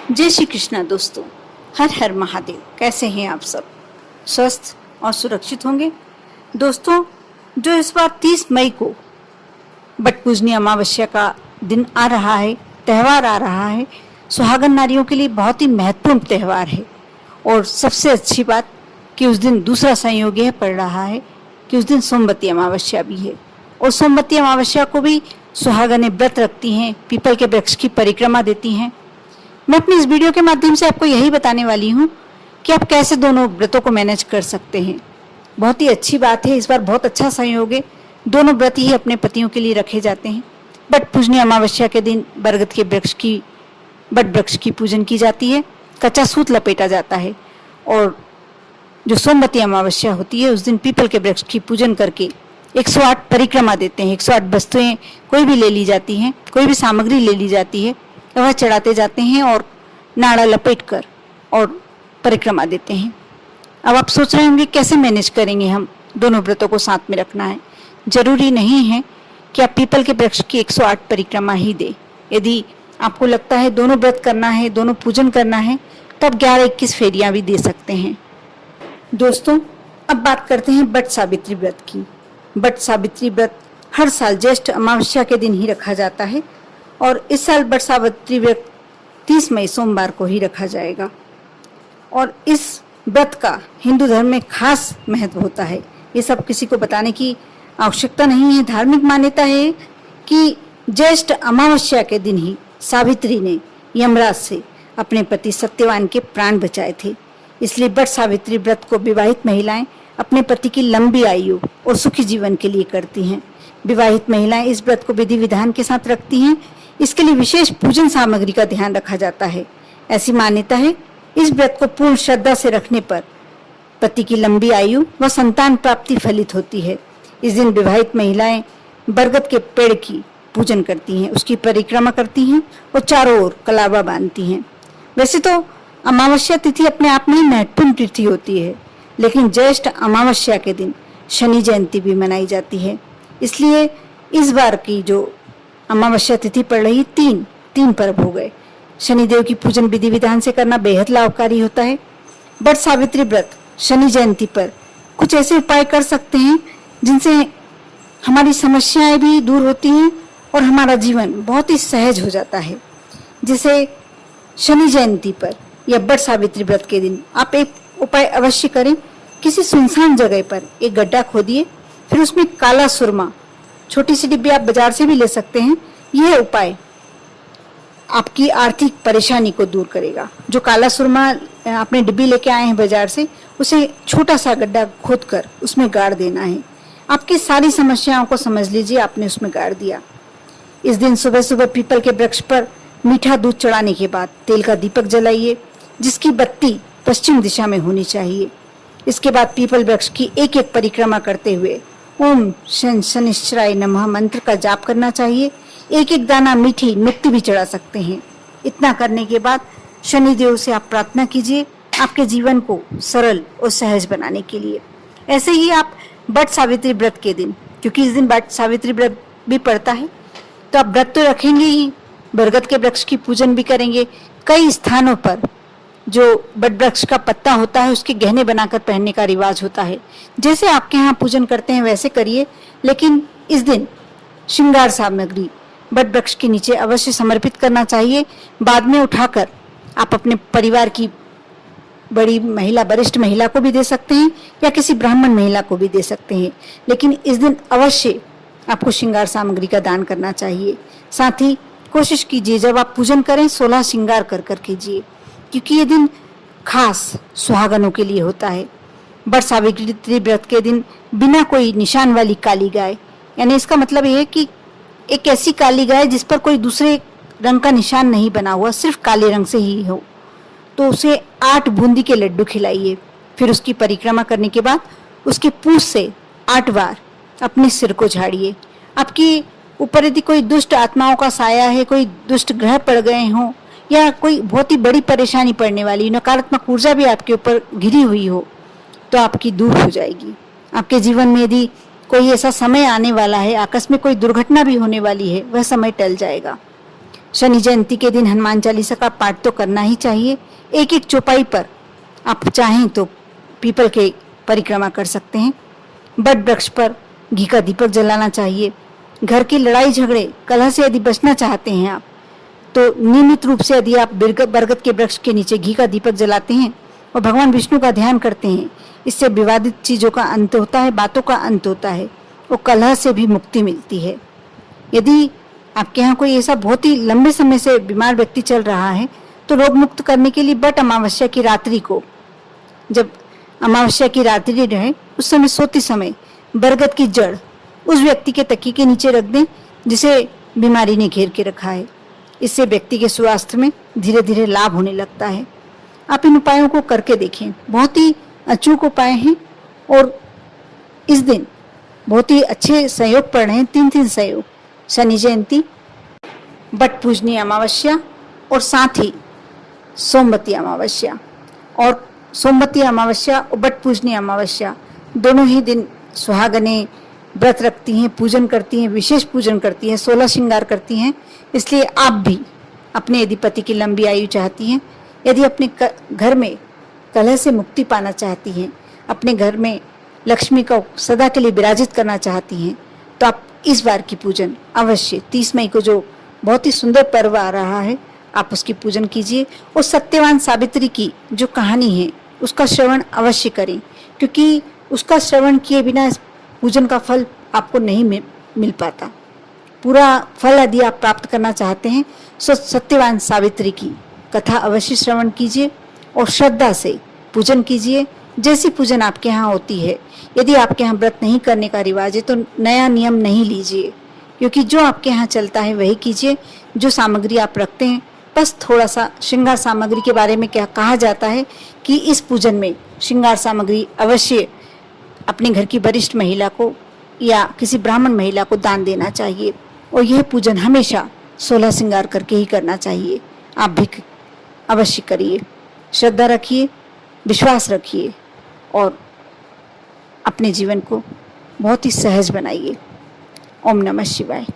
जय श्री कृष्णा दोस्तों। हर हर महादेव। कैसे हैं आप सब? स्वस्थ और सुरक्षित होंगे। दोस्तों, जो इस बार 30 मई को बट पूजनी अमावस्या का दिन आ रहा है, त्यौहार आ रहा है, सुहागन नारियों के लिए बहुत ही महत्वपूर्ण त्यौहार है। और सबसे अच्छी बात कि उस दिन दूसरा संयोग यह पड़ रहा है कि उस दिन सोमवती अमावस्या भी है। और सोमवती अमावस्या को भी सुहागनें व्रत रखती हैं, पीपल के वृक्ष की परिक्रमा देती हैं। मैं अपनी इस वीडियो के माध्यम से आपको यही बताने वाली हूँ कि आप कैसे दोनों व्रतों को मैनेज कर सकते हैं। बहुत ही अच्छी बात है, इस बार बहुत अच्छा संयोग है। दोनों व्रत ही अपने पतियों के लिए रखे जाते हैं। बट पूजनी अमावस्या के दिन बरगद के बट वृक्ष की पूजन की जाती है, कच्चा सूत लपेटा जाता है। और जो सोमवती अमावस्या होती है उस दिन पीपल के वृक्ष की पूजन करके 108 परिक्रमा देते हैं। 108 वस्तुएं कोई भी ले ली जाती हैं, कोई भी सामग्री ले ली जाती है, वह चढ़ाते जाते हैं और नाड़ा लपेट कर और परिक्रमा देते हैं। अब आप सोच रहे होंगे कैसे मैनेज करेंगे, हम दोनों व्रतों को साथ में रखना है। जरूरी नहीं है कि आप पीपल के वृक्ष की 108 परिक्रमा ही दें। यदि आपको लगता है दोनों व्रत करना है, दोनों पूजन करना है, तब 11-21 फेरियां भी दे सकते हैं। दोस्तों, अब बात करते हैं बट सावित्री व्रत की। बट सावित्री व्रत हर साल ज्येष्ठ अमावस्या के दिन ही रखा जाता है और इस साल बट सावित्री व्रत 30 मई सोमवार को ही रखा जाएगा। और इस व्रत का हिंदू धर्म में खास महत्व होता है। ये सब किसी को बताने की आवश्यकता नहीं है। धार्मिक मान्यता है कि ज्येष्ठ अमावस्या के दिन ही सावित्री ने यमराज से अपने पति सत्यवान के प्राण बचाए थे। इसलिए बट सावित्री व्रत को विवाहित महिलाएं अपने पति की लंबी आयु और सुखी जीवन के लिए करती हैं। विवाहित महिलाएं इस व्रत को विधि विधान के साथ रखती हैं। इसके लिए विशेष पूजन सामग्री का ध्यान रखा जाता है। ऐसी मान्यता है, इस व्रत को पूर्ण श्रद्धा से रखने पर पति की लंबी आयु व संतान प्राप्ति फलित होती है। इस दिन विवाहित महिलाएं बरगद के पेड़ की पूजन करती हैं, उसकी परिक्रमा करती हैं और चारों ओर कलावा बांधती हैं। वैसे तो अमावस्या तिथि अपने आप में ही महत्वपूर्ण तिथि होती है, लेकिन ज्येष्ठ अमावस्या के दिन शनि जयंती भी मनाई जाती है। इसलिए इस बार की जो अमावस्या तिथि पड़ रही, तीन पर्व हो गए। शनिदेव की पूजन विधि विधान से करना बेहद लाभकारी होता है। बट सावित्री व्रत शनि जयंती पर कुछ ऐसे उपाय कर सकते हैं जिनसे हमारी समस्याएं भी दूर होती हैं और हमारा जीवन बहुत ही सहज हो जाता है। जैसे शनि जयंती पर या बट सावित्री व्रत के दिन आप एक उपाय अवश्य करें। किसी सुनसान जगह पर एक गड्ढा खोदिए, फिर उसमें काला सुरमा, छोटी सी डिब्बी आप बाजार से भी ले सकते हैं। यह उपाय आपकी आर्थिक परेशानी को दूर करेगा। जो काला सुरमा आपने डिब्बी लेके आए हैं बाजार से, उसे छोटा सा गड्ढा खोदकर उसमें गाड़ देना है। आपकी सारी समस्याओं को समझ लीजिए आपने उसमें गाड़ दिया। इस दिन सुबह सुबह पीपल के वृक्ष पर मीठा दूध चढ़ाने के बाद तेल का दीपक जलाइए, जिसकी बत्ती पश्चिम दिशा में होनी चाहिए। इसके बाद पीपल वृक्ष की एक एक परिक्रमा करते हुए ओम शनिश्चराय नमः मंत्र का जाप करना चाहिए। एक एक दाना मीठी नुक्ति भी चढ़ा सकते हैं। इतना करने के बाद शनिदेव से आप प्रार्थना कीजिए आपके जीवन को सरल और सहज बनाने के लिए। ऐसे ही आप बट सावित्री व्रत के दिन, क्योंकि इस दिन बट सावित्री व्रत भी पड़ता है, तो आप व्रत तो रखेंगे ही, बरगद के वृक्ष की पूजन भी करेंगे। कई स्थानों पर जो बट वृक्ष का पत्ता होता है उसके गहने बनाकर पहनने का रिवाज होता है। जैसे आपके यहाँ पूजन करते हैं वैसे करिए, लेकिन इस दिन श्रृंगार सामग्री बट वृक्ष के नीचे अवश्य समर्पित करना चाहिए। बाद में उठाकर आप अपने परिवार की बड़ी महिला, वरिष्ठ महिला को भी दे सकते हैं या किसी ब्राह्मण महिला को भी दे सकते हैं, लेकिन इस दिन अवश्य आपको श्रृंगार सामग्री का दान करना चाहिए। साथ ही कोशिश कीजिए जब आप पूजन करें 16 श्रृंगार कर कीजिए, क्योंकि ये दिन खास सुहागनों के लिए होता है। बट सावित्री व्रत के दिन बिना कोई निशान वाली काली गाय, यानी इसका मतलब ये है कि एक ऐसी काली गाय जिस पर कोई दूसरे रंग का निशान नहीं बना हुआ, सिर्फ काले रंग से ही हो, तो उसे 8 बूंदी के लड्डू खिलाइए। फिर उसकी परिक्रमा करने के बाद उसके पूंछ से 8 बार अपने सिर को झाड़िए। आपकी ऊपर यदि कोई दुष्ट आत्माओं का साया है, कोई दुष्ट ग्रह पड़ गए हों या कोई बहुत ही बड़ी परेशानी पड़ने वाली, नकारात्मक ऊर्जा भी आपके ऊपर घिरी हुई हो, तो आपकी दूर हो जाएगी। आपके जीवन में यदि कोई ऐसा समय आने वाला है, आकस्मिक कोई दुर्घटना भी होने वाली है, वह समय टल जाएगा। शनि जयंती के दिन हनुमान चालीसा का पाठ तो करना ही चाहिए। एक एक चौपाई पर आप चाहें तो पीपल के परिक्रमा कर सकते हैं। बट वृक्ष पर घी का दीपक जलाना चाहिए। घर की लड़ाई झगड़े कलह से यदि बचना चाहते हैं आप, तो नियमित रूप से यदि आप बरगद के वृक्ष के नीचे घी का दीपक जलाते हैं और भगवान विष्णु का ध्यान करते हैं, इससे विवादित चीजों का अंत होता है, बातों का अंत होता है और कलह से भी मुक्ति मिलती है। यदि आपके यहाँ कोई ऐसा बहुत ही लंबे समय से बीमार व्यक्ति चल रहा है, तो रोग मुक्त करने के लिए बट अमावस्या की रात्रि को, जब अमावस्या की रात्रि रहे उस समय सोते समय बरगद की जड़ उस व्यक्ति के तकिए के नीचे रख दें जिसे बीमारी ने घेर के रखा है। इससे व्यक्ति के स्वास्थ्य में धीरे धीरे लाभ होने लगता है। आप इन उपायों को करके देखें, बहुत ही अचूक उपाय हैं और इस दिन बहुत ही अच्छे सहयोग पड़ रहे हैं, 3 सहयोग, शनि जयंती, बट पूजनी अमावस्या और साथ ही सोमवती अमावस्या। और सोमवती अमावस्या और बट पूजनी अमावस्या दोनों ही दिन सुहागनें व्रत रखती हैं, पूजन करती हैं, विशेष पूजन करती हैं, 16 श्रृंगार करती हैं। इसलिए आप भी अपने यदि पति की लंबी आयु चाहती हैं, यदि अपने घर में कलह से मुक्ति पाना चाहती हैं, अपने घर में लक्ष्मी को सदा के लिए विराजित करना चाहती हैं, तो आप इस बार की पूजन अवश्य 30 मई को जो बहुत ही सुंदर पर्व आ रहा है, आप उसकी पूजन कीजिए। और सत्यवान सावित्री की जो कहानी है उसका श्रवण अवश्य करें, क्योंकि उसका श्रवण किए बिना इस पूजन का फल आपको नहीं मिल पाता। पूरा फल यदि आप प्राप्त करना चाहते हैं तो सत्यवान सावित्री की कथा अवश्य श्रवण कीजिए और श्रद्धा से पूजन कीजिए, जैसी पूजन आपके यहाँ होती है। यदि आपके यहाँ व्रत नहीं करने का रिवाज है तो नया नियम नहीं लीजिए, क्योंकि जो आपके यहाँ चलता है वही कीजिए। जो सामग्री आप रखते हैं, बस थोड़ा सा श्रृंगार सामग्री के बारे में क्या कहा जाता है कि इस पूजन में श्रृंगार सामग्री अवश्य अपने घर की वरिष्ठ महिला को या किसी ब्राह्मण महिला को दान देना चाहिए और यह पूजन हमेशा 16 श्रृंगार करके ही करना चाहिए। आप भी अवश्य करिए, श्रद्धा रखिए, विश्वास रखिए और अपने जीवन को बहुत ही सहज बनाइए। ओम नमः शिवाय।